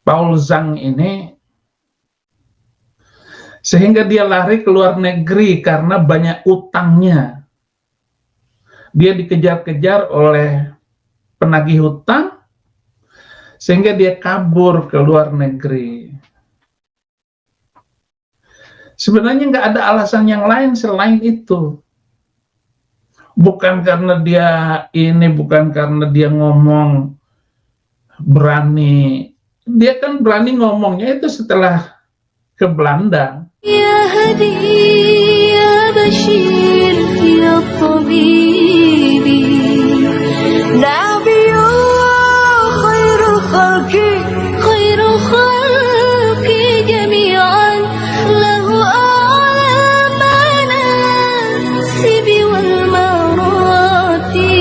Paul Zhang ini, sehingga dia lari ke luar negeri karena banyak utangnya. Dia dikejar-kejar oleh penagih hutang, sehingga dia kabur ke luar negeri. Sebenarnya nggak ada alasan yang lain selain itu. Bukan karena dia ini, bukan karena dia ngomong berani. Dia kan berani ngomongnya itu setelah ke Belanda. Ya Hadi, ya Bashir, ya Tabibi, Nabiyullah khairu khalqi jami'an, lahu a'la manasibi wal marati,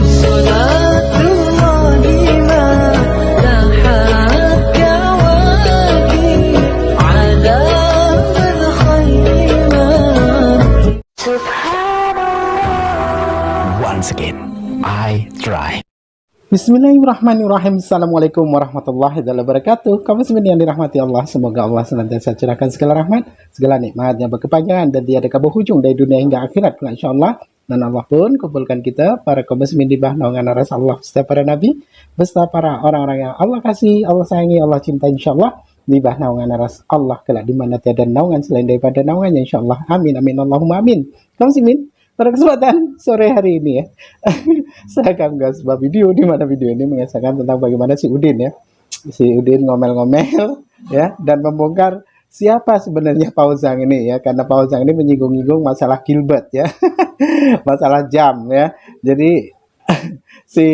salatullahi ma lahat kawaki ala man khayri man. Once again, I try. Bismillahirrahmanirrahim. Assalamualaikum warahmatullahi wabarakatuh. Kaum muslimin yang dirahmati Allah, semoga Allah senantiasa curahkan segala rahmat, segala nikmatnya berkepanjangan dan tiada berhujung dari dunia hingga akhirat, insyaallah. Dan Allah pun kumpulkan kita para kaum muslimin di bawah naungan aras Allah beserta para nabi, beserta para orang-orang yang Allah kasih, Allah sayangi, Allah cinta, insyaallah di bawah naungan aras Allah kelak di mana tiada naungan selain daripada naungannya, insyaallah. Amin amin Allahumma amin. Kaum muslimin, pada kesempatan sore hari ini ya, saya akan mengasih sebuah video di mana video ini mengisahkan tentang bagaimana si Udin ya, si Udin ngomel-ngomel ya, dan membongkar siapa sebenarnya Paul Zhang ini ya, karena Paul Zhang ini menyinggung-nyinggung masalah Gilbert ya, masalah jam ya. Jadi si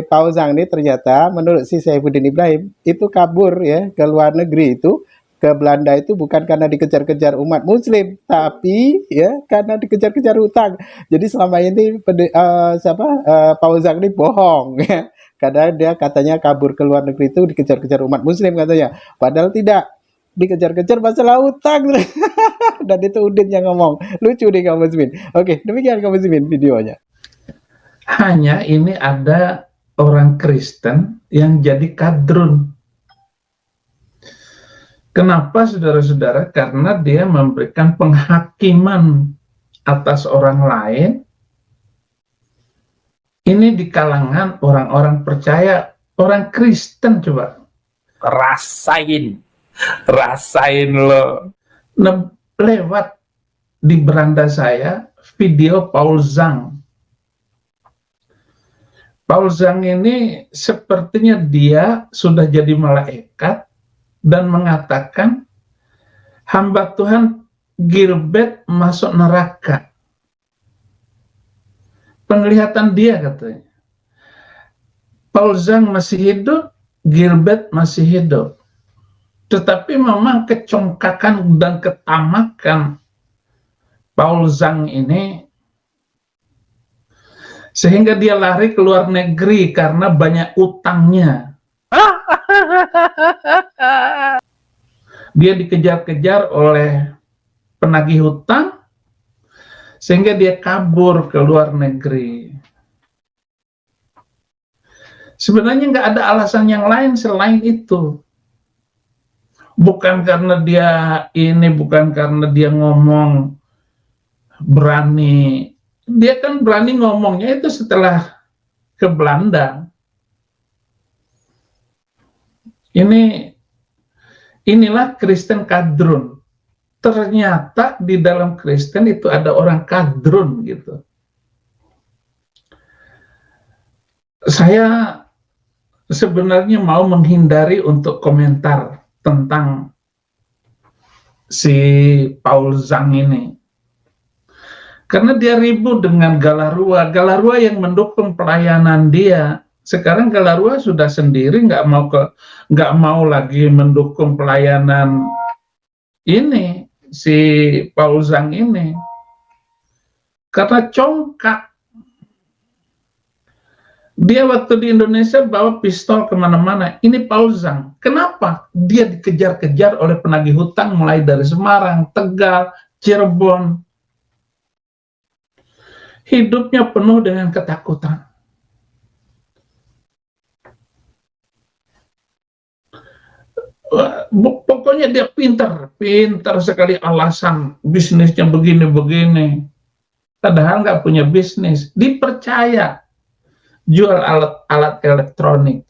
Paul Zhang ini ternyata menurut si Saifuddin Ibrahim itu kabur ya ke luar negeri itu, ke Belanda itu bukan karena dikejar-kejar umat muslim, tapi ya karena dikejar-kejar hutang. Jadi selama ini Paul Zhang ini bohong ya. Karena dia katanya kabur ke luar negeri itu dikejar-kejar umat muslim katanya. Padahal tidak, dikejar-kejar masalah hutang. Dan itu Udin yang ngomong. Lucu nih kaum muslimin. Oke, demikian kaum muslimin videonya. Hanya ini ada orang Kristen yang jadi kadrun. Kenapa saudara-saudara? Karena dia memberikan penghakiman atas orang lain. Ini di kalangan orang-orang percaya, orang Kristen coba. Rasain lo. Lewat di beranda saya video Paul Zhang. Paul Zhang ini sepertinya dia sudah jadi malaikat dan mengatakan hamba Tuhan Gilbert masuk neraka. Penglihatan dia katanya. Paul Zhang masih hidup, Gilbert masih hidup. Tetapi memang kecongkakan dan ketamakan Paul Zhang ini sehingga dia lari ke luar negeri karena banyak utangnya. Dia dikejar-kejar oleh penagih hutang sehingga dia kabur ke luar negeri. Sebenarnya nggak ada alasan yang lain selain itu. Bukan karena dia ini, bukan karena dia ngomong berani. Dia kan berani ngomongnya itu setelah ke Belanda. Inilah Kristen kadrun. Ternyata di dalam Kristen itu ada orang kadrun gitu. Saya sebenarnya mau menghindari untuk komentar tentang si Paul Zhang ini. Karena dia ribut dengan Galarua yang mendukung pelayanan dia. Sekarang Galarua sudah sendiri, nggak mau lagi mendukung pelayanan ini si Paul Zhang ini karena congkak. Dia waktu di Indonesia bawa pistol kemana-mana. Ini Paul Zhang. Kenapa? Dia dikejar-kejar oleh penagih hutang mulai dari Semarang, Tegal, Cirebon. Hidupnya penuh dengan ketakutan. Pokoknya dia pintar sekali alasan bisnisnya begini-begini. Padahal nggak punya bisnis, dipercaya jual alat elektronik.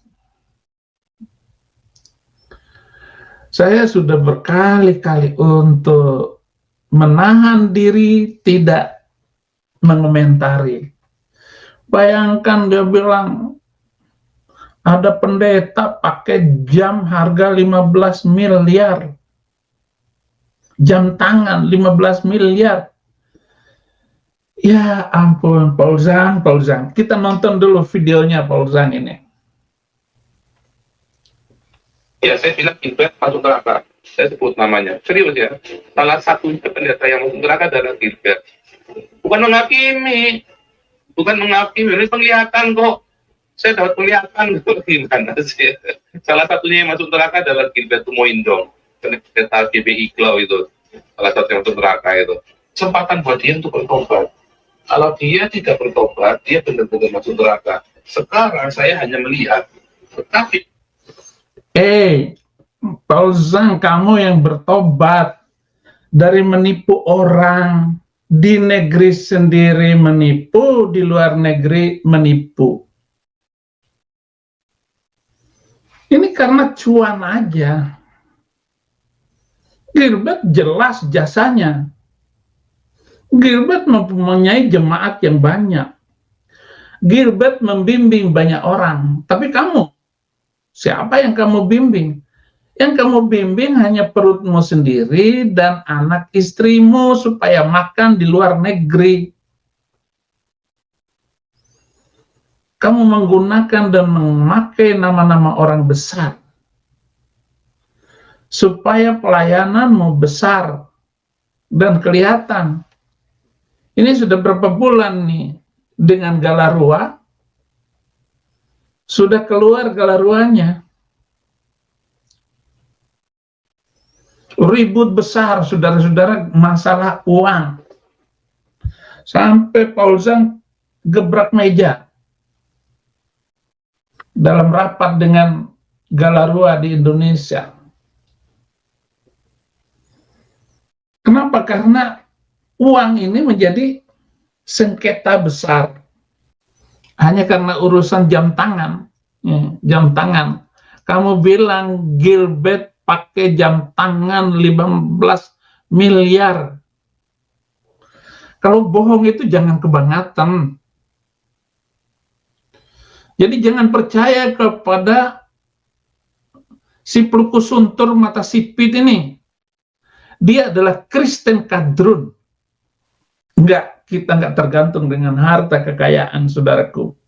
Saya sudah berkali-kali untuk menahan diri tidak mengomentari. Bayangkan dia bilang, ada pendeta pakai jam harga 15 miliar. Jam tangan 15 miliar. Ya ampun, Paul Zhang. Kita nonton dulu videonya Paul Zhang ini. Ya, saya bilang Gilbert masuk neraka. Saya sebut namanya. Serius ya. Salah satunya pendeta yang masuk neraka adalah Gilbert. Bukan menghakimi. Ini penglihatan kok. Saya dapat penglihatan gimana sih. Salah satunya yang masuk neraka adalah Gilbert Tumoindong. Pendeta GBI Klau itu. Salah satu yang masuk neraka itu. Kesempatan buat dia untuk bertobat. Kalau dia tidak bertobat, dia benar-benar masuk neraka. Sekarang saya hanya melihat. Tetapi Paul Zhang, kamu yang bertobat dari menipu orang, di negeri sendiri menipu, di luar negeri menipu. Ini karena cuan aja. Gilbert jelas jasanya. Gilbert mempunyai jemaat yang banyak. Gilbert membimbing banyak orang. Tapi kamu, siapa yang kamu bimbing? Yang kamu bimbing hanya perutmu sendiri dan anak istrimu supaya makan di luar negeri. Kamu menggunakan dan memakai nama-nama orang besar supaya pelayananmu besar dan kelihatan. Ini sudah berapa bulan nih dengan Galarua? Sudah keluar Galaruanya. Ribut besar, saudara-saudara, masalah uang. Sampai Paul Zhang gebrak meja dalam rapat dengan Galarua di Indonesia. Kenapa? Karena uang ini menjadi sengketa besar. Hanya karena urusan jam tangan. Jam tangan. Kamu bilang Gilbert pakai jam tangan 15 miliar. Kalau bohong itu jangan kebangetan. Jadi jangan percaya kepada si Plukus Suntur mata sipit ini. Dia adalah Kristen kadrun. Kita nggak tergantung dengan harta kekayaan, saudaraku.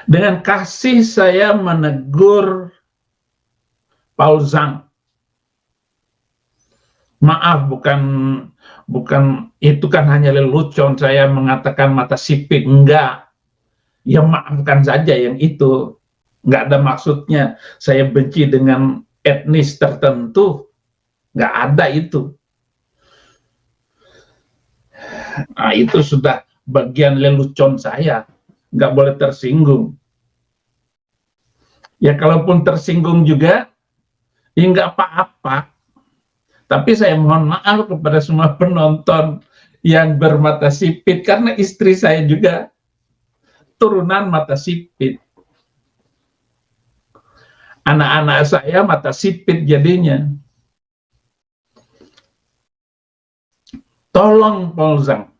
Dengan kasih saya menegur Paul Zhang. Maaf, bukan itu kan hanya lelucon saya mengatakan mata sipit, enggak. Ya maafkan saja yang itu. Nggak ada maksudnya saya benci dengan etnis tertentu. Nggak ada itu. Nah, itu sudah bagian lelucon saya. Nggak boleh tersinggung. Ya kalaupun tersinggung juga, ya nggak apa-apa. Tapi saya mohon maaf kepada semua penonton yang bermata sipit, karena istri saya juga turunan mata sipit. Anak-anak saya mata sipit jadinya. Tolong Paul Zhang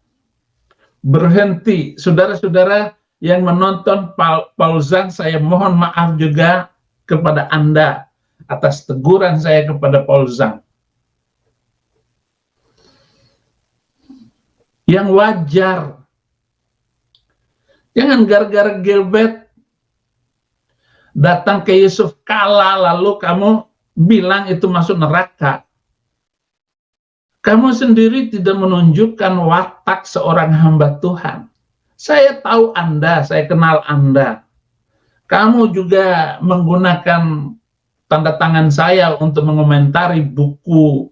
berhenti. Saudara-saudara yang menonton Paul Zhang, saya mohon maaf juga kepada Anda atas teguran saya kepada Paul Zhang. Yang wajar. Jangan gara-gara Gilbert datang ke Yusuf Kala lalu kamu bilang itu masuk neraka. Kamu sendiri tidak menunjukkan watak seorang hamba Tuhan. Saya tahu Anda, saya kenal Anda. Kamu juga menggunakan tanda tangan saya untuk mengomentari buku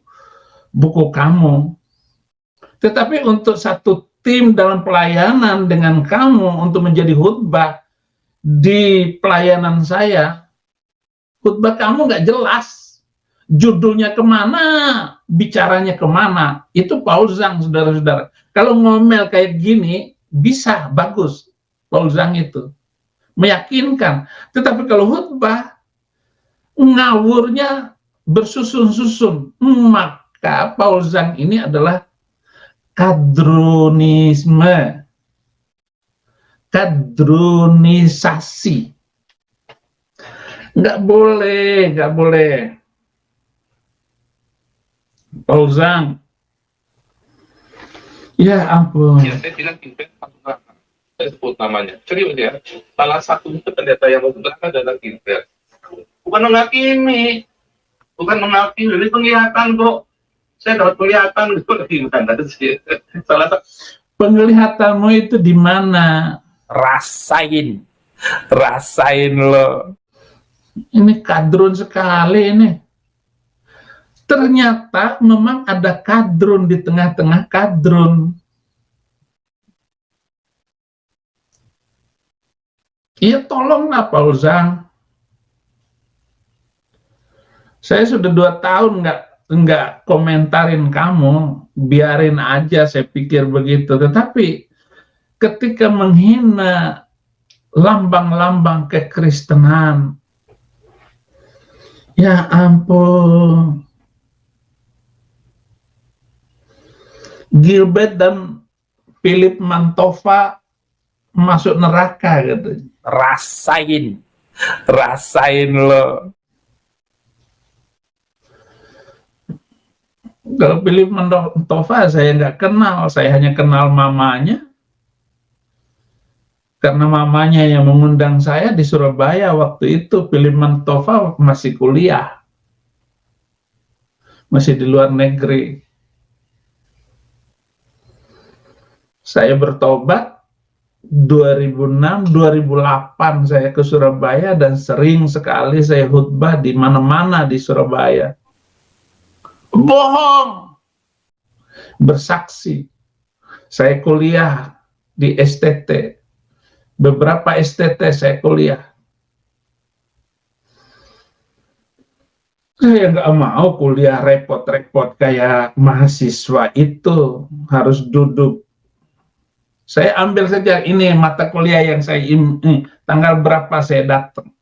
kamu. Tetapi untuk satu tim dalam pelayanan dengan kamu untuk menjadi khutbah di pelayanan saya, khutbah kamu nggak jelas, judulnya kemana, bicaranya kemana. Itu Paul Zhang, saudara-saudara. Kalau ngomel kayak gini, bisa, bagus. Paul Zhang itu meyakinkan. Tetapi kalau khutbah, ngawurnya bersusun-susun, maka Paul Zhang ini adalah kadronisme, kadronisasi. Nggak boleh, nggak boleh. Paul Zhang, ya ampun. Ya, saya bilang Gilbert masuk neraka. Saya sebut namanya. Serius ya. Salah satunya pendeta yang masuk neraka adalah Gilbert. Bukan menghakimi. Bukan menghakimi. Ini penglihatan kok. Saya dapat penglihatan. Gimana sih? Salah satu. Penglihatanmu itu di mana? Rasain. Rasain lo. Ini kadrun sekali ini. Ternyata memang ada kadrun di tengah-tengah kadrun. Iya, tolonglah Paul Zhang. Saya sudah 2 tahun nggak komentarin kamu, biarin aja, saya pikir begitu. Tetapi ketika menghina lambang-lambang kekristenan, ya ampun. Gilbert dan Philip Mantova masuk neraka gitu. Rasain. Rasain lo. Kalau Philip Mantova saya nggak kenal, saya hanya kenal mamanya. Karena mamanya yang mengundang saya di Surabaya waktu itu. Philip Mantova masih kuliah, masih di luar negeri. Saya bertobat 2006-2008 saya ke Surabaya dan sering sekali saya khutbah di mana-mana di Surabaya. Bohong. Bersaksi, saya kuliah di STT, beberapa STT saya kuliah. Saya nggak mau kuliah repot-repot kayak mahasiswa itu, harus duduk. Saya ambil saja ini mata kuliah yang saya tanggal berapa saya datang.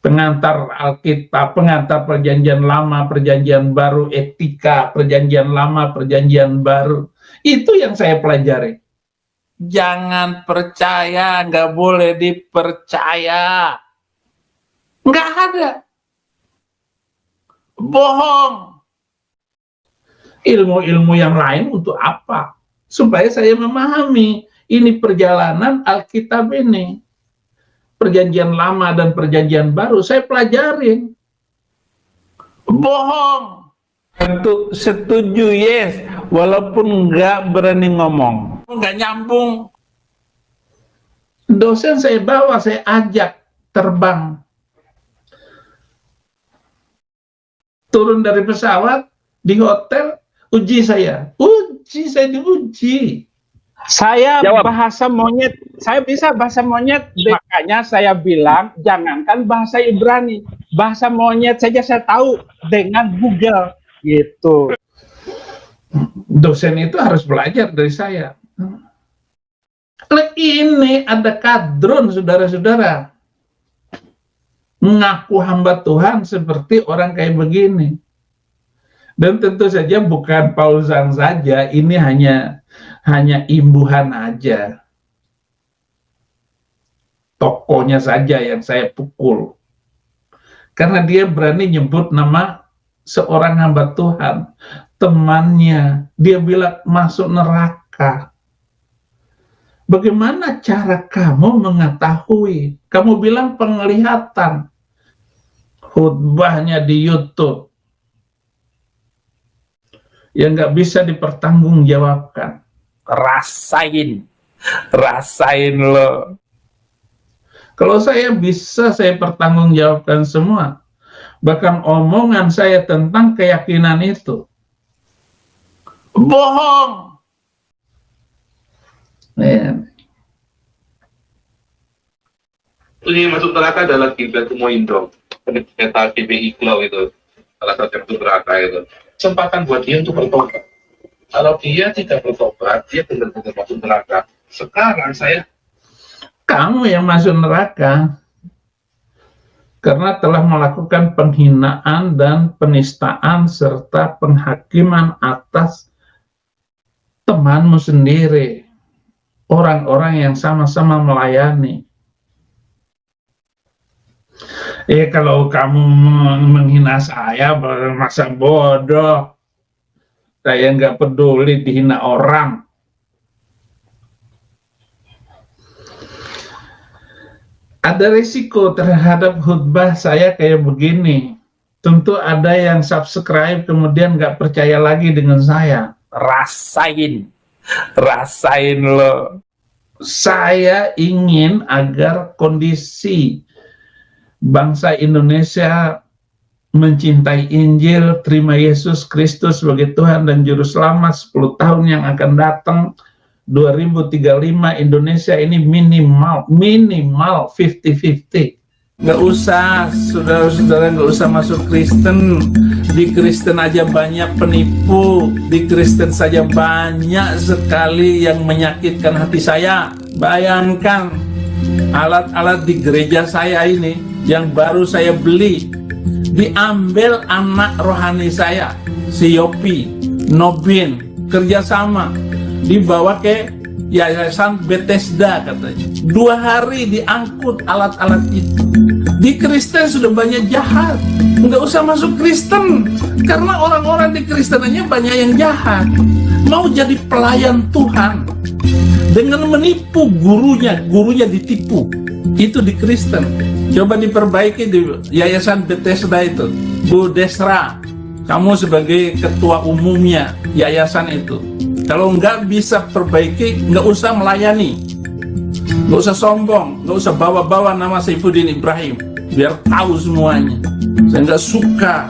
Pengantar Alkitab, pengantar Perjanjian Lama, Perjanjian Baru, etika, Perjanjian Lama, Perjanjian Baru. Itu yang saya pelajari. Jangan percaya, nggak boleh dipercaya. Nggak ada. Bohong. Ilmu-ilmu yang lain untuk apa? Supaya saya memahami ini perjalanan Alkitab ini. Perjanjian Lama dan Perjanjian Baru saya pelajarin. Bohong. Setuju, yes, walaupun nggak berani ngomong. Nggak nyambung. Dosen saya bawa, saya ajak terbang. Turun dari pesawat, di hotel, uji saya diuji. Saya bahasa monyet, saya bisa bahasa monyet, makanya saya bilang jangankan bahasa Ibrani, bahasa monyet saja saya tahu dengan Google gitu. Dosen itu harus belajar dari saya. Ini ada kadrun, saudara-saudara, mengaku hamba Tuhan seperti orang kayak begini. Dan tentu saja bukan Paul Zhang saja, ini hanya imbuhan aja. Tokonya saja yang saya pukul. Karena dia berani nyebut nama seorang hamba Tuhan, temannya, dia bilang masuk neraka. Bagaimana cara kamu mengetahui? Kamu bilang penglihatan. Khutbahnya di YouTube yang nggak bisa dipertanggungjawabkan. Rasain. Rasain lo. Kalau saya bisa, saya pertanggungjawabkan semua. Bahkan omongan saya tentang keyakinan itu. Bohong. Ini masuk neraka adalah kiblat semua Indo. Kata PBI Klau itu, salah satu yang masuk neraka itu. Kesempatan buat dia untuk bertobat. Kalau dia tidak bertobat, dia benar-benar masuk neraka. Sekarang Kamu yang masuk neraka karena telah melakukan penghinaan dan penistaan serta penghakiman atas temanmu sendiri, orang-orang yang sama-sama melayani. Kalau kamu menghina saya, masa bodoh. Saya nggak peduli dihina orang. Ada risiko terhadap khutbah saya kayak begini. Tentu ada yang subscribe kemudian nggak percaya lagi dengan saya. Rasain lo. Saya ingin agar kondisi bangsa Indonesia mencintai Injil, terima Yesus Kristus sebagai Tuhan dan Juru Selamat 10 tahun yang akan datang. 2035 Indonesia ini minimal 50-50. Nggak usah, saudara-saudara, nggak usah masuk Kristen. Di Kristen aja banyak penipu, di Kristen saja banyak sekali yang menyakitkan hati saya. Bayangkan alat-alat di gereja saya ini yang baru saya beli, diambil anak rohani saya, si Yopi, Nobin, kerjasama, dibawa ke Yayasan Bethesda katanya. 2 hari diangkut alat-alat itu. Di Kristen sudah banyak jahat, nggak usah masuk Kristen, karena orang-orang di Kristennya banyak yang jahat. Mau jadi pelayan Tuhan dengan menipu gurunya ditipu. Itu di Kristen. Coba diperbaiki di Yayasan Bethesda itu. Bu Desra, kamu sebagai ketua umumnya yayasan itu, kalau nggak bisa perbaiki, nggak usah melayani, nggak usah sombong, nggak usah bawa-bawa nama Saifuddin Ibrahim, biar tahu semuanya. Saya nggak suka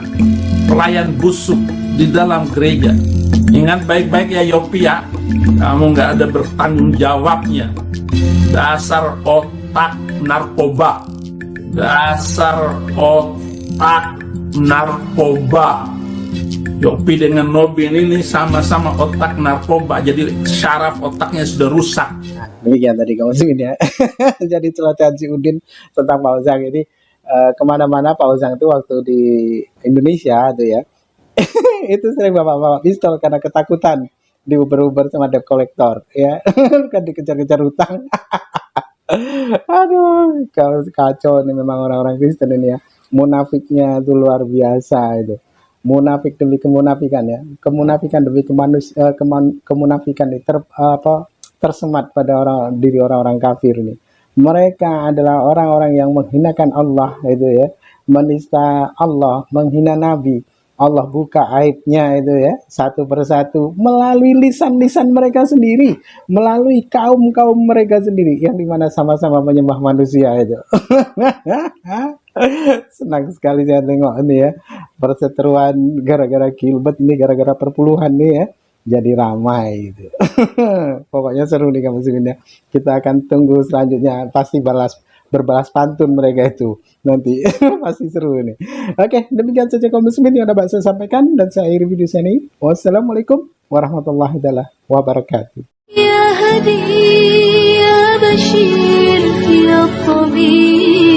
pelayan busuk di dalam gereja. Ingat baik-baik ya Yopi ya, kamu nggak ada bertanggung jawabnya. Dasar otak narkoba, dasar otak narkoba. Yopi dengan Nobin ini sama-sama otak narkoba, jadi syaraf otaknya sudah rusak. Nah, demikian tadi kamu ya. Jadi celotehan si Udin tentang Pak Ozang ini kemana-mana. Pak Ozang itu waktu di Indonesia tuh ya, itu sering bapak-bapak pistol karena ketakutan di Uber sama debt collector ya. Kan dikejar-kejar utang. Aduh, kalau kacau nih memang orang-orang Kristen ini ya. Munafiknya itu luar biasa itu. Munafik demi kemunafikan ya, kemunafikan demi kemunafikan ini tersemat pada diri orang-orang kafir ini. Mereka adalah orang-orang yang menghinakan Allah itu ya, menista Allah, menghina Nabi. Allah buka aibnya itu ya, satu persatu melalui lisan-lisan mereka sendiri, melalui kaum-kaum mereka sendiri yang dimana sama-sama menyembah manusia itu. Senang sekali saya tengok ini ya, perseteruan gara-gara Gilbert ini, gara-gara perpuluhan nih ya, jadi ramai itu. Pokoknya seru nih kamu sebenarnya. Kita akan tunggu selanjutnya, pasti berbalas pantun mereka itu nanti. Pasti seru ini. Oke, demikian saja kaum muslimin yang dapat saya sampaikan dan saya akhiri video saya ini. Wassalamualaikum warahmatullahi wabarakatuh. يا هدي يا بشير يا طبيب